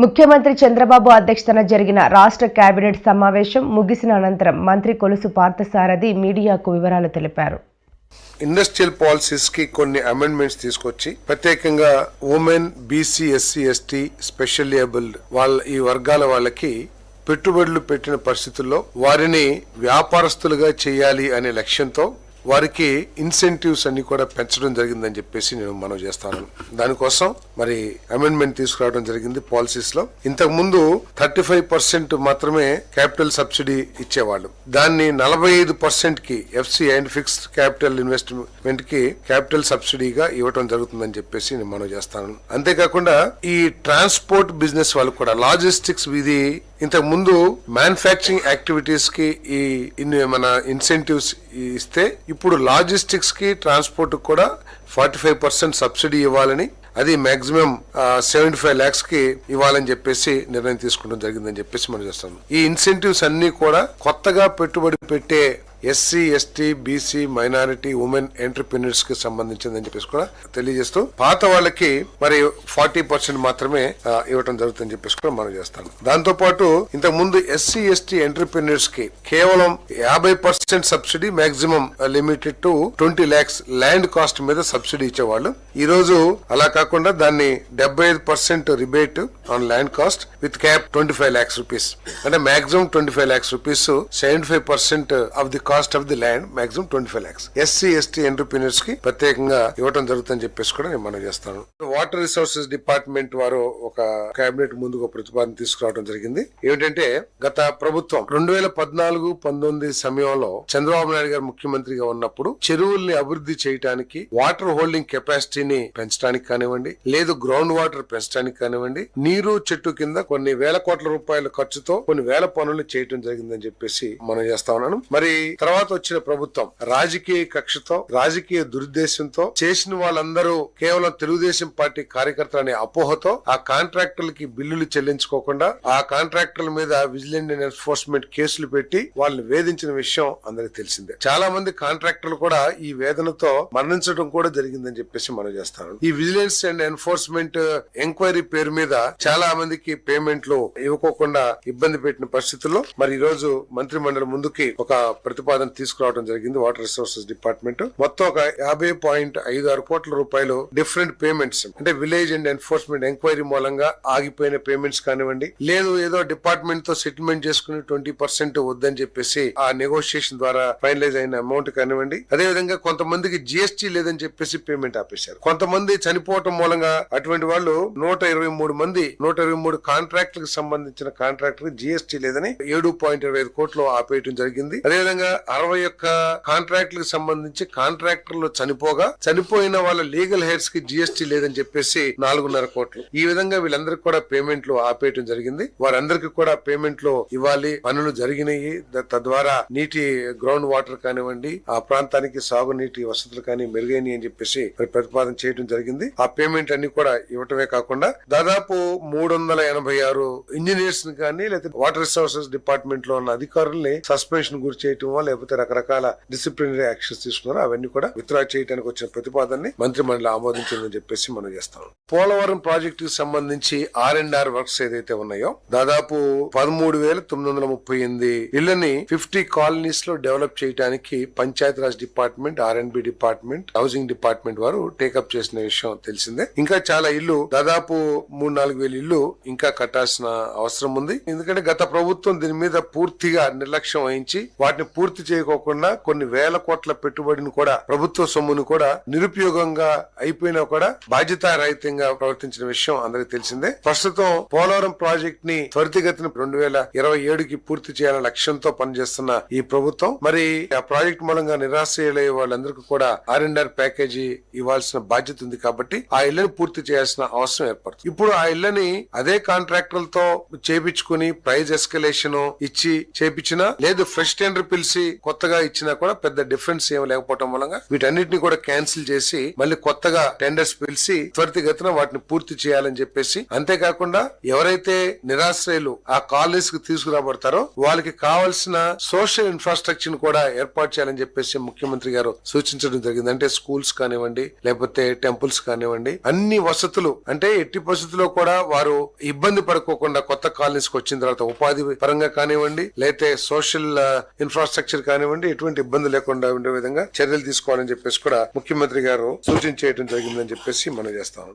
ముఖ్యమంత్రి చంద్రబాబు అధ్యక్షతన జరిగిన రాష్ట్ర కేబినెట్ సమావేశం ముగిసిన అనంతరం మంత్రి కొలుసు పార్థసారథి మీడియాకు వివరాలు తెలిపారు. ఇండస్ట్రియల్ పాలసీస్ కి కొన్ని అమెండ్మెంట్స్ తీసుకొచ్చి ప్రత్యేకంగా women, BC, SC, ST, specially abled ఈ వర్గాల వాళ్ళకి పెట్టుబడులు పెట్టిన పరిస్థితుల్లో వారిని వ్యాపారస్తులుగా చేయాలి అనే లక్ష్యంతో వారికి ఇన్సెంటివ్స్ అన్ని కూడా పెంచడం జరిగిందని చెప్పేసి నేను మనవి చేస్తాను. దానికోసం మరి అమెండ్మెంట్ తీసుకురావడం జరిగింది పాలసీస్ లో. ఇంతకు ముందు 35% మాత్రమే క్యాపిటల్ సబ్సిడీ ఇచ్చేవాళ్ళు. దాన్ని 45% కి FC and fixed capital investment కి క్యాపిటల్ సబ్సిడీగా ఇవ్వడం జరుగుతుందని చెప్పేసి నేను మనవి చేస్తాను. అంతేకాకుండా ఈ ట్రాన్స్పోర్ట్ బిజినెస్ వాళ్ళు కూడా లాజిస్టిక్స్ ఇది ఇంతకు ముందు మ్యానుఫ్యాక్చరింగ్ యాక్టివిటీస్ కి మన ఇన్సెంటివ్స్ ఇస్తే ఇప్పుడు లాజిస్టిక్స్ కి ట్రాన్స్పోర్ట్ కూడా 45% సబ్సిడీ ఇవ్వాలని, అది మాక్సిమం 75 lakhs కి ఇవ్వాలని చెప్పేసి నిర్ణయం తీసుకోవడం జరిగిందని చెప్పేసి మనం చేస్తాం. ఈ ఇన్సెంటివ్స్ అన్ని కూడా కొత్తగా పెట్టుబడి పెట్టే SC, ST, BC, minority, women entrepreneurs కి సంబంధించిందని చెప్పేసి కూడా తెలియజేస్తూ పాత వాళ్ళకి మరి 40% మాత్రమే ఇవ్వడం జరుగుతుందని చెప్పేసి కూడా మనం చేస్తాం. దాంతో పాటు ఇంతకు ముందు ఎస్సీ, ఎస్టీ ఎంటర్‌ప్రెన్యూర్స్ కి కేవలం 50% subsidy, maximum limited to 20 lakhs land cost మీద సబ్సిడీ ఇచ్చేవాళ్ళు. ఈ రోజు అలా కాకుండా దాన్ని 75% rebate on land cost with cap 25 lakhs rupees, అంటే maximum 25 lakhs rupees, 75% of the cost of the land, maximum 25 lakhs SC, ST entrepreneurs కి ప్రత్యేకంగా ఇవ్వడం జరుగుతుందని చెప్పేసి కూడా నేను మనం చేస్తాను. వాటర్ రిసోర్సెస్ డిపార్ట్మెంట్ వారు ఒక కేబినెట్ ముందుకు ప్రతిపాదన తీసుకురావడం జరిగింది. ఏమిటంటే గత ప్రభుత్వం 2014-19 సమయంలో చంద్రబాబు నాయుడు గారు ముఖ్యమంత్రిగా ఉన్నప్పుడు చెరువుల్ని అభివృద్ధి చేయడానికి, వాటర్ హోల్డింగ్ కెపాసిటీని పెంచడానికి కానివ్వండి, లేదు గ్రౌండ్ వాటర్ పెంచడానికి కానివ్వండి, నీరు చెట్టు కింద కొన్ని వేల కోట్ల రూపాయల ఖర్చుతో కొన్ని వేల పనులు చేయడం జరిగిందని చెప్పేసి మనం చేస్తా ఉన్నాను. మరి తర్వాత వచ్చిన ప్రభుత్వం రాజకీయ కక్షతో, రాజకీయ దురుద్దేశంతో చేసిన వాళ్ళందరూ కేవలం తెలుగుదేశం పార్టీ కార్యకర్తలనే అపోహతో ఆ కాంట్రాక్టర్లకి బిల్లులు చెల్లించుకోకుండా ఆ కాంట్రాక్టర్ల మీద విజిలెంట్ అండ్ ఎన్ఫోర్స్మెంట్ కేసులు పెట్టి వాళ్ళని వేధించిన విషయం అందరికి తెలిసిందే. చాలా మంది కాంట్రాక్టర్లు కూడా ఈ వేదనతో మరణించడం కూడా జరిగిందని చెప్పేసి మనం చేస్తాను. ఈ విజిలెన్స్ అండ్ ఎన్ఫోర్స్మెంట్ ఎంక్వైరీ పేరు మీద చాలా మందికి పేమెంట్లు ఇవ్వకోకుండా ఇబ్బంది పెట్టిన పరిస్థితుల్లో మరి ఈ రోజు మంత్రి మండలి ముందుకి ఒక ప్రతిపాదన తీసుకురావడం జరిగింది. వాటర్ రిసోర్సెస్ డిపార్ట్మెంట్ మొత్తం ఒక 50.56 కోట్ల రూపాయలు డిఫరెంట్ పేమెంట్స్, అంటే విలేజ్ అండ్ ఎన్ఫోర్స్మెంట్ ఎంక్వైరీ మూలంగా ఆగిపోయిన పేమెంట్స్ కానివ్వండి, లేదు ఏదో డిపార్ట్మెంట్ తో సెటిల్మెంట్ చేసుకుని 20% వద్దని చెప్పేసి ఆ నెగోషియేషన్ ద్వారా ఫైనలైజ్ అయిన అమౌంట్ కానివ్వండి, అదే విధంగా కొంతమందికి జిఎస్టీ లేదని చెప్పేసి పేమెంట్ ఆపేశారు. కొంతమంది చనిపోవటం మూలంగా అటువంటి వాళ్ళు 123 కాంట్రాక్టులకు సంబంధించిన కాంట్రాక్టర్ జిఎస్టీ లేదని 7.25 కోట్లు ఆపేయడం జరిగింది. అదేవిధంగా 61 కాంట్రాక్టులకు సంబంధించి కాంట్రాక్టర్లు చనిపోయిన వాళ్ళ లీగల్ హెయిర్స్ కి జిఎస్టీ లేదని చెప్పేసి 4.5 కోట్లు. ఈ విధంగా వీళ్ళందరికీ కూడా పేమెంట్లు ఆపేయడం జరిగింది. వారందరికీ కూడా పేమెంట్లు ఇవ్వాలి, పనులు జరిగినాయి, తద్వారా నీటి గ్రౌండ్ వాటర్ కానివ్వండి, ఆ ప్రాంతానికి సాగునీటి వసతులు కానీ మెరుగైనవి అని చెప్పేసి ప్రతిపాదన చేయడం జరిగింది. ఆ పేమెంట్ అన్ని కూడా ఇవ్వటమే కాకుండా దాదాపు 386 ఇంజనీర్స్ కానీ లేకపోతే వాటర్ రిసోర్సెస్ డిపార్ట్మెంట్ లో ఉన్న అధికారుల్ని సస్పెన్షన్ గురి చేయటమో లేకపోతే రకరకాల డిసిప్లినరీ యాక్షన్స్ తీసుకున్నారో అవన్నీ కూడా విత్డ్రా చేయడానికి వచ్చిన ప్రతిపాదనని మంత్రి మండలి ఆమోదించిందని చెప్పేసి మనం చేస్తాం. పోలవరం ప్రాజెక్టు కి సంబంధించి R&R వర్క్స్ ఏదైతే ఉన్నాయో దాదాపు 13,938 ఇళ్లని 50 కాలనీస్ లో డెవలప్ చేయడానికి Panchayat Raj department, R&B department, housing department వారు టేకప్ చేసిన విషయం తెలిసిందే. ఇంకా చాలా ఇల్లు, దాదాపు 3-4 వేల ఇల్లు ఇంకా కట్టాల్సిన అవసరం ఉంది. ఎందుకంటే గత ప్రభుత్వం దీని మీద పూర్తిగా నిర్లక్ష్యం వహించి వాటిని పూర్తి చేయకోకుండా కొన్ని వేల కోట్ల పెట్టుబడిని కూడా, ప్రభుత్వ సొమ్మును కూడా నిరుపయోగంగా అయిపోయినా కూడా బాధ్యతారహితంగా ప్రవర్తించిన విషయం అందరికి తెలిసిందే. ప్రస్తుతం పోలవరం ప్రాజెక్ట్ ని త్వరితగతిన 2027కి పూర్తి చేయాలనే లక్ష్యంతో పనిచేస్తున్న ఈ ప్రభుత్వం మరి ఆ ప్రాజెక్ట్ మూలంగా నిరాశలయ్యే వాళ్ళందరికీ కూడా R&R ప్యాకేజీ ఇవ్వాల్సిన బాధ్యత ఉంది. కాబట్టి ఆ ఇళ్లను పూర్తి చేయాల్సిన అవసరం ఏర్పడుతుంది. ఇప్పుడు ఆ ఇళ్లని అదే కాంట్రాక్టర్లతో చేపించుకుని ప్రైజ్ ఎస్కలేషన్ ఇచ్చి చేపించినా, లేదు ఫ్రెష్ టెండర్ పిలిచి కొత్తగా ఇచ్చినా కూడా పెద్ద డిఫరెన్స్ ఏం లేకపోవడం మూలంగా వీటన్నిటిని కూడా క్యాన్సిల్ చేసి మళ్ళీ కొత్తగా టెండర్స్ పిలిచి త్వరితగతిన వాటిని పూర్తి చేయాలని చెప్పేసి, అంతేకాకుండా ఎవరైతే నిరాశ్రయులు ఆ కాలనీస్ కి తీసుకురాబడతారో వాళ్ళకి కావాల్సిన సోషల్ ఇన్ఫ్రాస్ట్రక్చర్ కూడా ఏర్పాటు చేయాలని చెప్పేసి ముఖ్యమంత్రి గారు సూచించడం జరిగింది. అంటే స్కూల్స్ కానివ్వండి, లేకపోతే టెంపుల్స్ కానివ్వండి, అన్ని వసతులు అంటే ఎట్టి పరిస్థితుల్లో కూడా వారు ఇబ్బంది పడుకోకుండా కొత్త కాలనీస్ కి వచ్చిన తర్వాత ఉపాధి పరంగా కానివ్వండి, లేకపోతే సోషల్ ఇన్ఫ్రాస్ట్రక్చర్ కానివ్వండి, ఎటువంటి ఇబ్బంది లేకుండా ఉండే విధంగా చర్యలు తీసుకోవాలని చెప్పేసి కూడా ముఖ్యమంత్రి గారు సూచించేయడం జరిగిందని చెప్పేసి మనం చేస్తాం.